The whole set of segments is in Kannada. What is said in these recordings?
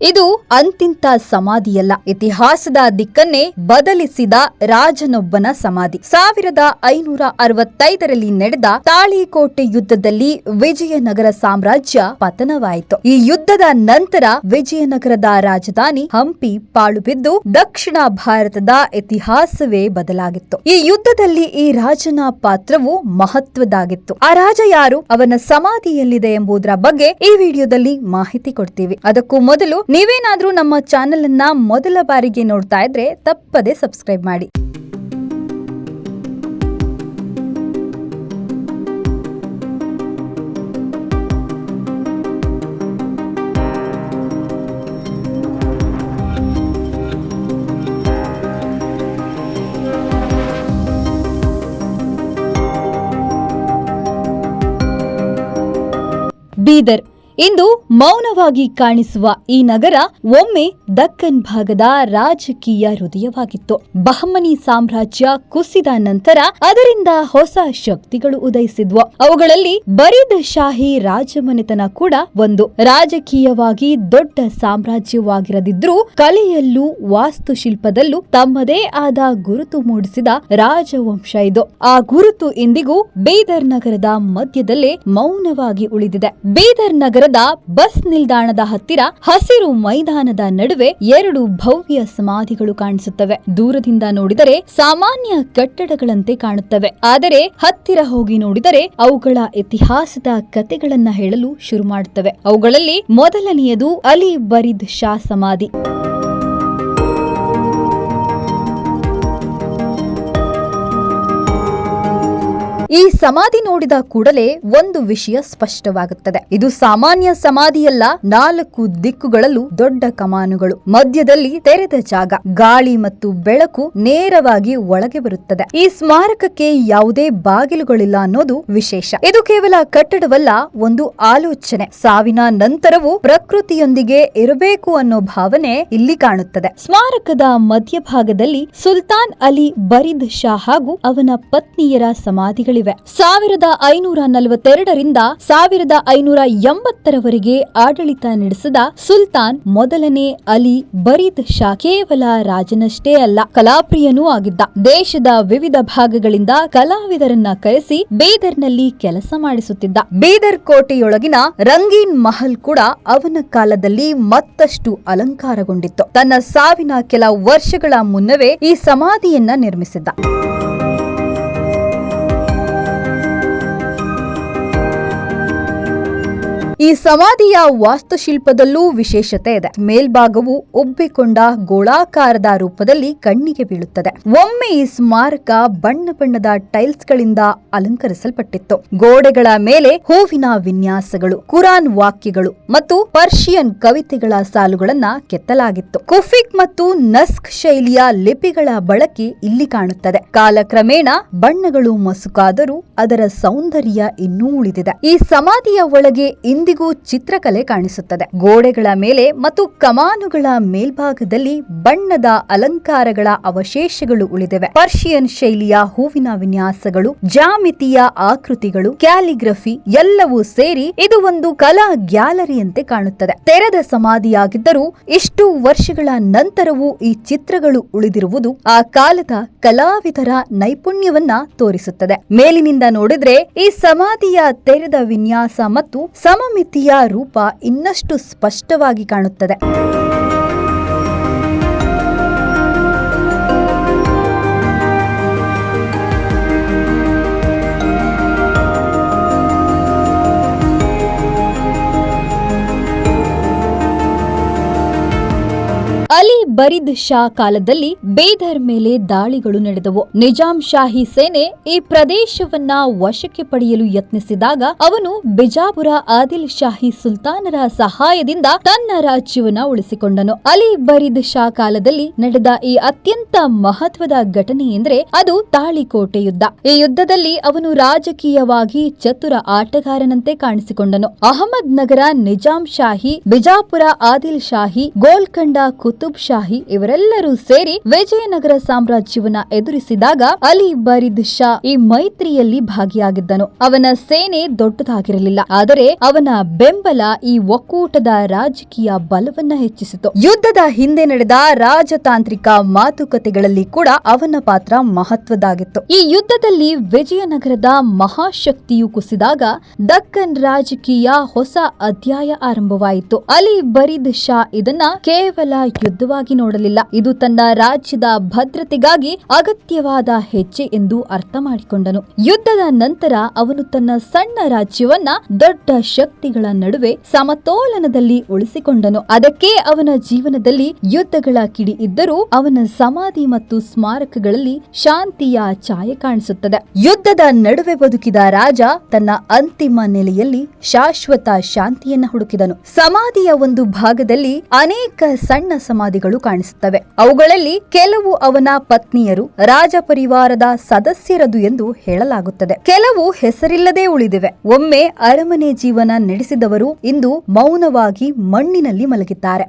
ಇದು ಅಂತಿಂತ ಸಮಾಧಿಯಲ್ಲ, ಇತಿಹಾಸದ ದಿಕ್ಕನ್ನೇ ಬದಲಿಸಿದ ರಾಜನೊಬ್ಬನ ಸಮಾಧಿ. 1565ರಲ್ಲಿ ನಡೆದ ತಾಳಿಕೋಟೆ ಯುದ್ಧದಲ್ಲಿ ವಿಜಯನಗರ ಸಾಮ್ರಾಜ್ಯ ಪತನವಾಯಿತು. ಈ ಯುದ್ಧದ ನಂತರ ವಿಜಯನಗರದ ರಾಜಧಾನಿ ಹಂಪಿ ಪಾಳು ಬಿದ್ದು ದಕ್ಷಿಣ ಭಾರತದ ಇತಿಹಾಸವೇ ಬದಲಾಗಿತ್ತು. ಈ ಯುದ್ಧದಲ್ಲಿ ಈ ರಾಜನ ಪಾತ್ರವು ಮಹತ್ವದಾಗಿತ್ತು. ಆ ರಾಜ ಯಾರು, ಅವನ ಸಮಾಧಿ ಎಲ್ಲಿದೆ ಎಂಬುದರ ಬಗ್ಗೆ ಈ ವಿಡಿಯೋದಲ್ಲಿ ಮಾಹಿತಿ ಕೊಡ್ತೀವಿ. ಅದಕ್ಕೂ ಮೊದಲು ನೀವೇನಾದ್ರೂ ನಮ್ಮ ಚಾನೆಲ್ ಅನ್ನ ಮೊದಲ ಬಾರಿಗೆ ನೋಡ್ತಾ ಇದ್ರೆ ತಪ್ಪದೆ ಸಬ್ಸ್ಕ್ರೈಬ್ ಮಾಡಿ. ಬೀದರ್ ಇಂದು ಮೌನವಾಗಿ ಕಾಣಿಸುವ ಈ ನಗರ ಒಮ್ಮೆ ದಕ್ಕನ್ ಭಾಗದ ರಾಜಕೀಯ ಹೃದಯವಾಗಿತ್ತು. ಬಹಮನಿ ಸಾಮ್ರಾಜ್ಯ ಕುಸಿದ ನಂತರ ಅದರಿಂದ ಹೊಸ ಶಕ್ತಿಗಳು ಉದಯಿಸಿದ್ವು. ಅವುಗಳಲ್ಲಿ ಬರೀದ್ ಶಾಹಿ ರಾಜಮನೆತನ ಕೂಡ ಒಂದು. ರಾಜಕೀಯವಾಗಿ ದೊಡ್ಡ ಸಾಮ್ರಾಜ್ಯವಾಗಿರದಿದ್ರೂ ಕಲೆಯಲ್ಲೂ ವಾಸ್ತುಶಿಲ್ಪದಲ್ಲೂ ತಮ್ಮದೇ ಆದ ಗುರುತು ಮೂಡಿಸಿದ ರಾಜವಂಶ ಇದು. ಆ ಗುರುತು ಇಂದಿಗೂ ಬೀದರ್ ನಗರದ ಮಧ್ಯದಲ್ಲೇ ಮೌನವಾಗಿ ಉಳಿದಿದೆ. ಬೀದರ್ ನಗರದ ಬಸ್ ನಿಲ್ದಾಣದ ಹತ್ತಿರ ಹಸಿರು ಮೈದಾನದ ನಡುವೆ 2 ಭವ್ಯ ಸಮಾಧಿಗಳು ಕಾಣಿಸುತ್ತವೆ. ದೂರದಿಂದ ನೋಡಿದರೆ ಸಾಮಾನ್ಯ ಕಟ್ಟಡಗಳಂತೆ ಕಾಣುತ್ತವೆ, ಆದರೆ ಹತ್ತಿರ ಹೋಗಿ ನೋಡಿದರೆ ಅವುಗಳ ಇತಿಹಾಸದ ಕಥೆಗಳನ್ನ ಹೇಳಲು ಶುರು ಮಾಡುತ್ತವೆ. ಅವುಗಳಲ್ಲಿ ಮೊದಲನೆಯದು ಅಲಿ ಬರೀದ್ ಶಾ ಸಮಾಧಿ. ಈ ಸಮಾಧಿ ನೋಡಿದ ಕೂಡಲೇ ಒಂದು ವಿಷಯ ಸ್ಪಷ್ಟವಾಗುತ್ತದೆ. ಇದು ಸಾಮಾನ್ಯ ಸಮಾಧಿಯಲ್ಲ. 4 ದಿಕ್ಕುಗಳಲ್ಲೂ ದೊಡ್ಡ ಕಮಾನುಗಳು, ಮಧ್ಯದಲ್ಲಿ ತೆರೆದ ಜಾಗ, ಗಾಳಿ ಮತ್ತು ಬೆಳಕು ನೇರವಾಗಿ ಒಳಗೆ ಬರುತ್ತದೆ. ಈ ಸ್ಮಾರಕಕ್ಕೆ ಯಾವುದೇ ಬಾಗಿಲುಗಳಿಲ್ಲ ಅನ್ನೋದು ವಿಶೇಷ. ಇದು ಕೇವಲ ಕಟ್ಟಡವಲ್ಲ, ಒಂದು ಆಲೋಚನೆ. ಸಾವಿನ ನಂತರವೂ ಪ್ರಕೃತಿಯೊಂದಿಗೆ ಇರಬೇಕು ಅನ್ನೋ ಭಾವನೆ ಇಲ್ಲಿ ಕಾಣುತ್ತದೆ. ಸ್ಮಾರಕದ ಮಧ್ಯಭಾಗದಲ್ಲಿ ಸುಲ್ತಾನ್ ಅಲಿ ಬರೀದ್ ಶಾ ಹಾಗೂ ಅವನ ಪತ್ನಿಯರ ಸಮಾಧಿಗಳಿವೆ. 1542ರಿಂದ 1580ರವರೆಗೆ ಆಡಳಿತ ನಡೆಸಿದ ಸುಲ್ತಾನ್ ಮೊದಲನೇ ಅಲಿ ಬರೀದ್ ಶಾ ಕೇವಲ ರಾಜನಷ್ಟೇ ಅಲ್ಲ, ಕಲಾಪ್ರಿಯನೂ ಆಗಿದ್ದ. ದೇಶದ ವಿವಿಧ ಭಾಗಗಳಿಂದ ಕಲಾವಿದರನ್ನ ಕರೆಸಿ ಬೀದರ್ನಲ್ಲಿ ಕೆಲಸ ಮಾಡಿಸುತ್ತಿದ್ದ. ಬೀದರ್ ಕೋಟೆಯೊಳಗಿನ ರಂಗೀನ್ ಮಹಲ್ ಕೂಡ ಅವನ ಕಾಲದಲ್ಲಿ ಮತ್ತಷ್ಟು ಅಲಂಕಾರಗೊಂಡಿತ್ತು. ತನ್ನ ಸಾವಿನ ಕೆಲ ವರ್ಷಗಳ ಮುನ್ನವೇ ಈ ಸಮಾಧಿಯನ್ನ ನಿರ್ಮಿಸಿದ್ದ. ಈ ಸಮಾಧಿಯ ವಾಸ್ತುಶಿಲ್ಪದಲ್ಲೂ ವಿಶೇಷತೆ ಇದೆ. ಮೇಲ್ಭಾಗವು ಉಬ್ಬಿಕೊಂಡ ಗೋಳಾಕಾರದ ರೂಪದಲ್ಲಿ ಕಣ್ಣಿಗೆ ಬೀಳುತ್ತದೆ. ಒಮ್ಮೆ ಈ ಸ್ಮಾರಕ ಬಣ್ಣ ಬಣ್ಣದ ಟೈಲ್ಸ್ ಗಳಿಂದ ಅಲಂಕರಿಸಲ್ಪಟ್ಟಿತ್ತು. ಗೋಡೆಗಳ ಮೇಲೆ ಹೂವಿನ ವಿನ್ಯಾಸಗಳು, ಕುರಾನ್ ವಾಕ್ಯಗಳು ಮತ್ತು ಪರ್ಷಿಯನ್ ಕವಿತೆಗಳ ಸಾಲುಗಳನ್ನ ಕೆತ್ತಲಾಗಿತ್ತು. ಕುಫಿಕ್ ಮತ್ತು ನಸ್ಕ್ ಶೈಲಿಯ ಲಿಪಿಗಳ ಬಳಕೆ ಇಲ್ಲಿ ಕಾಣುತ್ತದೆ. ಕಾಲಕ್ರಮೇಣ ಬಣ್ಣಗಳು ಮಸುಕಾದರೂ ಅದರ ಸೌಂದರ್ಯ ಇನ್ನೂ ಉಳಿದಿದೆ. ಈ ಸಮಾಧಿಯ ಒಳಗೆ ಇಂದಿಗೂ ಚಿತ್ರಕಲೆ ಕಾಣಿಸುತ್ತದೆ. ಗೋಡೆಗಳ ಮೇಲೆ ಮತ್ತು ಕಮಾನುಗಳ ಮೇಲ್ಭಾಗದಲ್ಲಿ ಬಣ್ಣದ ಅಲಂಕಾರಗಳ ಅವಶೇಷಗಳು ಉಳಿದಿವೆ. ಪರ್ಷಿಯನ್ ಶೈಲಿಯ ಹೂವಿನ ವಿನ್ಯಾಸಗಳು, ಜಾಮಿತಿಯ ಆಕೃತಿಗಳು, ಕ್ಯಾಲಿಗ್ರಫಿ ಎಲ್ಲವೂ ಸೇರಿ ಇದು ಒಂದು ಕಲಾ ಗ್ಯಾಲರಿಯಂತೆ ಕಾಣುತ್ತದೆ. ತೆರೆದ ಸಮಾಧಿಯಾಗಿದ್ದರೂ ಇಷ್ಟು ವರ್ಷಗಳ ನಂತರವೂ ಈ ಚಿತ್ರಗಳು ಉಳಿದಿರುವುದು ಆ ಕಾಲದ ಕಲಾವಿದರ ನೈಪುಣ್ಯವನ್ನ ತೋರಿಸುತ್ತದೆ. ಮೇಲಿನಿಂದ ನೋಡಿದ್ರೆ ಈ ಸಮಾಧಿಯ ತೆರೆದ ವಿನ್ಯಾಸ ಮತ್ತು ಸಮಮಿತಿಯ ರೂಪ ಇನ್ನಷ್ಟು ಸ್ಪಷ್ಟವಾಗಿ ಕಾಣುತ್ತದೆ. ಅಲಿ ಬರೀದ್ ಶಾ ಕಾಲದಲ್ಲಿ ಬೀದರ್ ಮೇಲೆ ದಾಳಿಗಳು ನಡೆದವು. ನಿಜಾಂ ಶಾಹಿ ಸೇನೆ ಈ ಪ್ರದೇಶವನ್ನ ವಶಕ್ಕೆ ಪಡೆಯಲು ಯತ್ನಿಸಿದಾಗ ಅವನು ಬಿಜಾಪುರ ಆದಿಲ್ ಶಾಹಿ ಸುಲ್ತಾನರ ಸಹಾಯದಿಂದ ತನ್ನ ರಾಜ್ಯವನ್ನ ಉಳಿಸಿಕೊಂಡನು. ಅಲಿ ಬರೀದ್ ಶಾ ಕಾಲದಲ್ಲಿ ನಡೆದ ಈ ಅತ್ಯಂತ ಮಹತ್ವದ ಘಟನೆ ಎಂದರೆ ಅದು ತಾಳಿಕೋಟೆ ಯುದ್ಧ. ಈ ಯುದ್ಧದಲ್ಲಿ ಅವನು ರಾಜಕೀಯವಾಗಿ ಚತುರ ಆಟಗಾರನಂತೆ ಕಾಣಿಸಿಕೊಂಡನು. ಅಹಮದ್ ನಗರ ನಿಜಾಂ ಶಾಹಿ, ಬಿಜಾಪುರ ಆದಿಲ್ ಶಾಹಿ, ಗೋಲ್ಕಂಡ ಕುತುಬ್ ಶಾಹಿ ಶಾಹಿ ಇವರೆಲ್ಲರೂ ಸೇರಿ ವಿಜಯನಗರ ಸಾಮ್ರಾಜ್ಯವನ್ನ ಎದುರಿಸಿದಾಗ ಅಲಿ ಬರೀದ್ ಶಾ ಈ ಮೈತ್ರಿಯಲ್ಲಿ ಭಾಗಿಯಾಗಿದ್ದನು. ಅವನ ಸೇನೆ ದೊಡ್ಡದಾಗಿರಲಿಲ್ಲ, ಆದರೆ ಅವನ ಬೆಂಬಲ ಈ ಒಕ್ಕೂಟದ ರಾಜಕೀಯ ಬಲವನ್ನ ಹೆಚ್ಚಿಸಿತು. ಯುದ್ಧದ ಹಿಂದೆ ನಡೆದ ರಾಜತಾಂತ್ರಿಕ ಮಾತುಕತೆಗಳಲ್ಲಿ ಕೂಡ ಅವನ ಪಾತ್ರ ಮಹತ್ವದಾಗಿತ್ತು. ಈ ಯುದ್ಧದಲ್ಲಿ ವಿಜಯನಗರದ ಮಹಾಶಕ್ತಿಯು ಕುಸಿದಾಗ ದಕ್ಕನ್ ರಾಜಕೀಯ ಹೊಸ ಅಧ್ಯಾಯ ಆರಂಭವಾಯಿತು. ಅಲಿ ಬರೀದ್ ಶಾ ಇದನ್ನ ಕೇವಲ ಯುದ್ಧವಾಗಿ ನೋಡಲಿಲ್ಲ, ಇದು ತನ್ನ ರಾಜ್ಯದ ಭದ್ರತೆಗಾಗಿ ಅಗತ್ಯವಾದ ಹೆಜ್ಜೆ ಎಂದು ಅರ್ಥ ಮಾಡಿಕೊಂಡನು. ಯುದ್ಧದ ನಂತರ ಅವನು ತನ್ನ ಸಣ್ಣ ರಾಜ್ಯವನ್ನ ದೊಡ್ಡ ಶಕ್ತಿಗಳ ನಡುವೆ ಸಮತೋಲನದಲ್ಲಿ ಉಳಿಸಿಕೊಂಡನು. ಅದಕ್ಕೆ ಅವನ ಜೀವನದಲ್ಲಿ ಯುದ್ಧಗಳ ಕಿಡಿ ಇದ್ದರೂ ಅವನ ಸಮಾಧಿ ಮತ್ತು ಸ್ಮಾರಕಗಳಲ್ಲಿ ಶಾಂತಿಯ ಛಾಯೆ ಕಾಣಿಸುತ್ತದೆ. ಯುದ್ಧದ ನಡುವೆ ಬದುಕಿದ ರಾಜ ತನ್ನ ಅಂತಿಮ ನೆಲೆಯಲ್ಲಿ ಶಾಶ್ವತ ಶಾಂತಿಯನ್ನ ಹುಡುಕಿದನು. ಸಮಾಧಿಯ ಒಂದು ಭಾಗದಲ್ಲಿ ಅನೇಕ ಸಣ್ಣ ಸಮಾಧಿಗಳು ಕಾಣಿಸುತ್ತವೆ. ಅವುಗಳಲ್ಲಿ ಕೆಲವು ಅವನ ಪತ್ನಿಯರು, ರಾಜ ಪರಿವಾರದ ಸದಸ್ಯರದು ಎಂದು ಹೇಳಲಾಗುತ್ತದೆ. ಕೆಲವು ಹೆಸರಿಲ್ಲದೆ ಉಳಿದಿವೆ. ಒಮ್ಮೆ ಅರಮನೆ ಜೀವನ ನಡೆಸಿದವರು ಇಂದು ಮೌನವಾಗಿ ಮಣ್ಣಿನಲ್ಲಿ ಮಲಗಿದ್ದಾರೆ.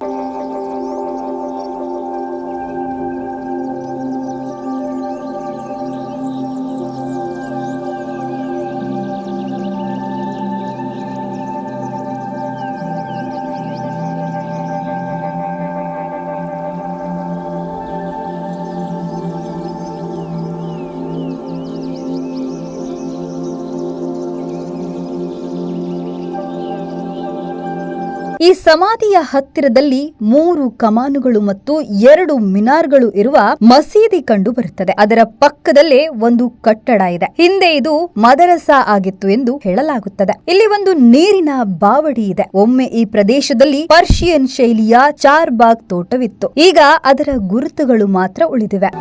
ಈ ಸಮಾಧಿಯ ಹತ್ತಿರದಲ್ಲಿ 3 ಕಮಾನುಗಳು ಮತ್ತು 2 ಮಿನಾರ್ಗಳು ಇರುವ ಮಸೀದಿ ಕಂಡು ಬರುತ್ತದೆ. ಅದರ ಪಕ್ಕದಲ್ಲೇ ಒಂದು ಕಟ್ಟಡ ಇದೆ. ಹಿಂದೆ ಇದು ಮದರಸಾ ಆಗಿತ್ತು ಎಂದು ಹೇಳಲಾಗುತ್ತದೆ. ಇಲ್ಲಿ ಒಂದು ನೀರಿನ ಬಾವಡಿ ಇದೆ. ಒಮ್ಮೆ ಈ ಪ್ರದೇಶದಲ್ಲಿ ಪರ್ಷಿಯನ್ ಶೈಲಿಯ ಚಾರ್ಬಾಗ್ ತೋಟವಿತ್ತು. ಈಗ ಅದರ ಗುರುತುಗಳು ಮಾತ್ರ ಉಳಿದಿವೆ.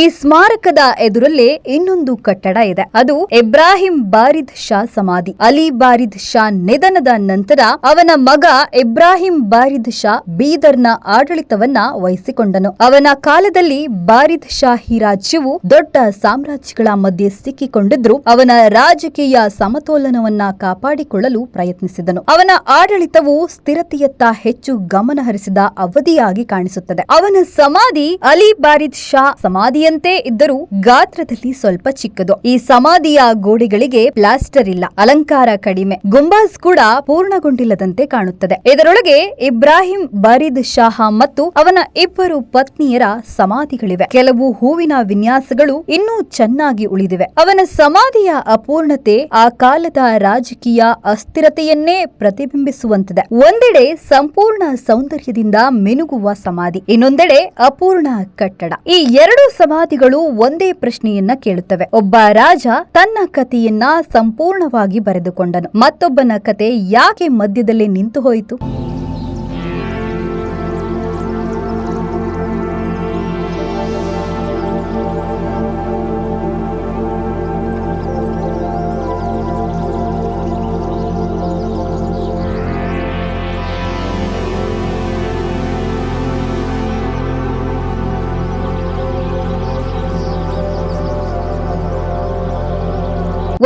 ಈ ಸ್ಮಾರಕದ ಎದುರಲ್ಲೇ ಇನ್ನೊಂದು ಕಟ್ಟಡ ಇದೆ. ಅದು ಇಬ್ರಾಹಿಂ ಬಾರಿದ್ ಶಾ ಸಮಾಧಿ. ಅಲಿ ಬಾರಿದ್ ಶಾ ನಿಧನದ ನಂತರ ಅವನ ಮಗ ಇಬ್ರಾಹಿಂ ಬಾರಿದ್ ಶಾ ಬೀದರ್ನ ಆಡಳಿತವನ್ನ ವಹಿಸಿಕೊಂಡನು. ಅವನ ಕಾಲದಲ್ಲಿ ಬಾರಿದ್ ಶಾಹಿ ರಾಜ್ಯವು ದೊಡ್ಡ ಸಾಮ್ರಾಜ್ಯಗಳ ಮಧ್ಯೆ ಸಿಕ್ಕಿಕೊಂಡಿದ್ರು ಅವನ ರಾಜಕೀಯ ಸಮತೋಲನವನ್ನ ಕಾಪಾಡಿಕೊಳ್ಳಲು ಪ್ರಯತ್ನಿಸಿದನು. ಅವನ ಆಡಳಿತವು ಸ್ಥಿರತೆಯತ್ತ ಹೆಚ್ಚು ಗಮನ ಹರಿಸಿದ ಅವಧಿಯಾಗಿ ಕಾಣಿಸುತ್ತದೆ. ಅವನ ಸಮಾಧಿ ಅಲಿ ಬಾರಿದ್ ಶಾ ಸಮಾಧಿ ಇದ್ದರೂ ಗಾತ್ರದಲ್ಲಿ ಸ್ವಲ್ಪ ಚಿಕ್ಕದು. ಈ ಸಮಾಧಿಯ ಗೋಡೆಗಳಿಗೆ ಪ್ಲಾಸ್ಟರ್ ಇಲ್ಲ, ಅಲಂಕಾರ ಕಡಿಮೆ, ಗುಂಬಾಜ್ ಕೂಡ ಪೂರ್ಣಗೊಂಡಿಲ್ಲದಂತೆ ಕಾಣುತ್ತದೆ. ಇದರೊಳಗೆ ಇಬ್ರಾಹಿಂ ಬಾರಿದ್ ಶಾಹ ಮತ್ತು ಅವನ 2 ಪತ್ನಿಯರ ಸಮಾಧಿಗಳಿವೆ. ಕೆಲವು ಹೂವಿನ ವಿನ್ಯಾಸಗಳು ಇನ್ನೂ ಚೆನ್ನಾಗಿ ಉಳಿದಿವೆ. ಅವನ ಸಮಾಧಿಯ ಅಪೂರ್ಣತೆ ಆ ಕಾಲದ ರಾಜಕೀಯ ಅಸ್ಥಿರತೆಯನ್ನೇ ಪ್ರತಿಬಿಂಬಿಸುವಂತಿದೆ. ಒಂದೆಡೆ ಸಂಪೂರ್ಣ ಸೌಂದರ್ಯದಿಂದ ಮಿನುಗುವ ಸಮಾಧಿ, ಇನ್ನೊಂದೆಡೆ ಅಪೂರ್ಣ ಕಟ್ಟಡ. ಈ 2 ಸಮಾಧಿಗಳು ಒಂದೇ ಪ್ರಶ್ನೆಯನ್ನ ಕೇಳುತ್ತವೆ. ಒಬ್ಬ ರಾಜ ತನ್ನ ಕಥೆಯನ್ನ ಸಂಪೂರ್ಣವಾಗಿ ಬರೆದುಕೊಂಡನು, ಮತ್ತೊಬ್ಬನ ಕತೆ ಯಾಕೆ ಮಧ್ಯದಲ್ಲೇ ನಿಂತು ಹೋಯಿತು?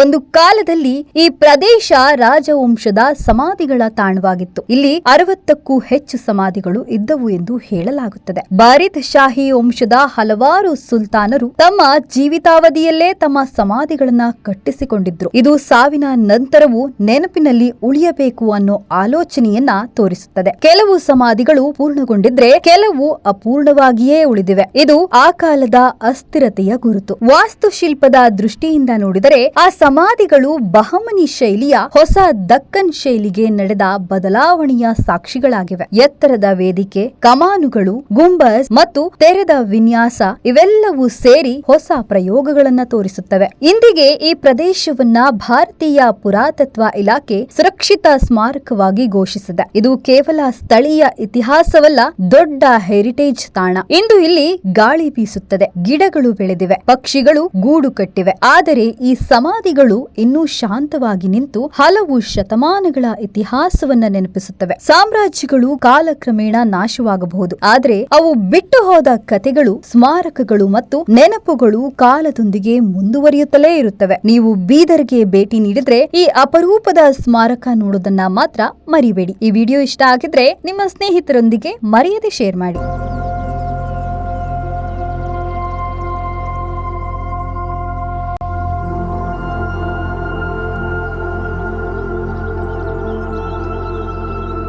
ಒಂದು ಕಾಲದಲ್ಲಿ ಈ ಪ್ರದೇಶ ರಾಜವಂಶದ ಸಮಾಧಿಗಳ ತಾಣವಾಗಿತ್ತು. ಇಲ್ಲಿ 60ಕ್ಕೂ ಹೆಚ್ಚು ಸಮಾಧಿಗಳು ಇದ್ದವು ಎಂದು ಹೇಳಲಾಗುತ್ತದೆ. ಬಾರಿದ್ ಶಾಹಿ ವಂಶದ ಹಲವಾರು ಸುಲ್ತಾನರು ತಮ್ಮ ಜೀವಿತಾವಧಿಯಲ್ಲೇ ತಮ್ಮ ಸಮಾಧಿಗಳನ್ನ ಕಟ್ಟಿಸಿಕೊಂಡಿದ್ರು. ಇದು ಸಾವಿನ ನಂತರವೂ ನೆನಪಿನಲ್ಲಿ ಉಳಿಯಬೇಕು ಅನ್ನೋ ಆಲೋಚನೆಯನ್ನ ತೋರಿಸುತ್ತದೆ. ಕೆಲವು ಸಮಾಧಿಗಳು ಪೂರ್ಣಗೊಂಡಿದ್ರೆ ಕೆಲವು ಅಪೂರ್ಣವಾಗಿಯೇ ಉಳಿದಿವೆ. ಇದು ಆ ಕಾಲದ ಅಸ್ಥಿರತೆಯ ಗುರುತು. ವಾಸ್ತುಶಿಲ್ಪದ ದೃಷ್ಟಿಯಿಂದ ನೋಡಿದರೆ ಆ ಸಮಾಧಿಗಳು ಬಹಮನಿ ಶೈಲಿಯ ಹೊಸ ದಕ್ಕನ್ ಶೈಲಿಗೆ ನಡೆದ ಬದಲಾವಣೆಯ ಸಾಕ್ಷಿಗಳಾಗಿವೆ. ಎತ್ತರದ ವೇದಿಕೆ, ಕಮಾನುಗಳು, ಗುಂಬಜ್ ಮತ್ತು ತೆರೆದ ವಿನ್ಯಾಸ ಇವೆಲ್ಲವೂ ಸೇರಿ ಹೊಸ ಪ್ರಯೋಗಗಳನ್ನ ತೋರಿಸುತ್ತವೆ. ಇಂದಿಗೆ ಈ ಪ್ರದೇಶವನ್ನ ಭಾರತೀಯ ಪುರಾತತ್ವ ಇಲಾಖೆ ಸುರಕ್ಷಿತ ಸ್ಮಾರಕವಾಗಿ ಘೋಷಿಸಿದೆ. ಇದು ಕೇವಲ ಸ್ಥಳೀಯ ಇತಿಹಾಸವಲ್ಲ, ದೊಡ್ಡ ಹೆರಿಟೇಜ್ ತಾಣ. ಇಂದು ಇಲ್ಲಿ ಗಾಳಿ ಬೀಸುತ್ತದೆ, ಗಿಡಗಳು ಬೆಳೆದಿವೆ, ಪಕ್ಷಿಗಳು ಗೂಡು ಕಟ್ಟಿವೆ. ಆದರೆ ಈ ಸಮಾಧಿ ಬೀದಿಗಳು ಇನ್ನೂ ಶಾಂತವಾಗಿ ನಿಂತು ಹಲವು ಶತಮಾನಗಳ ಇತಿಹಾಸವನ್ನ ನೆನಪಿಸುತ್ತವೆ. ಸಾಮ್ರಾಜ್ಯಗಳು ಕಾಲಕ್ರಮೇಣ ನಾಶವಾಗಬಹುದು, ಆದರೆ ಅವು ಬಿಟ್ಟು ಹೋದ ಕಥೆಗಳು, ಸ್ಮಾರಕಗಳು ಮತ್ತು ನೆನಪುಗಳು ಕಾಲದೊಂದಿಗೆ ಮುಂದುವರಿಯುತ್ತಲೇ ಇರುತ್ತವೆ. ನೀವು ಬೀದರ್ಗೆ ಭೇಟಿ ನೀಡಿದ್ರೆ ಈ ಅಪರೂಪದ ಸ್ಮಾರಕ ನೋಡೋದನ್ನ ಮಾತ್ರ ಮರಿಬೇಡಿ. ಈ ವಿಡಿಯೋ ಇಷ್ಟ ಆಗಿದ್ರೆ ನಿಮ್ಮ ಸ್ನೇಹಿತರೊಂದಿಗೆ ಮರೆಯದೆ ಶೇರ್ ಮಾಡಿ.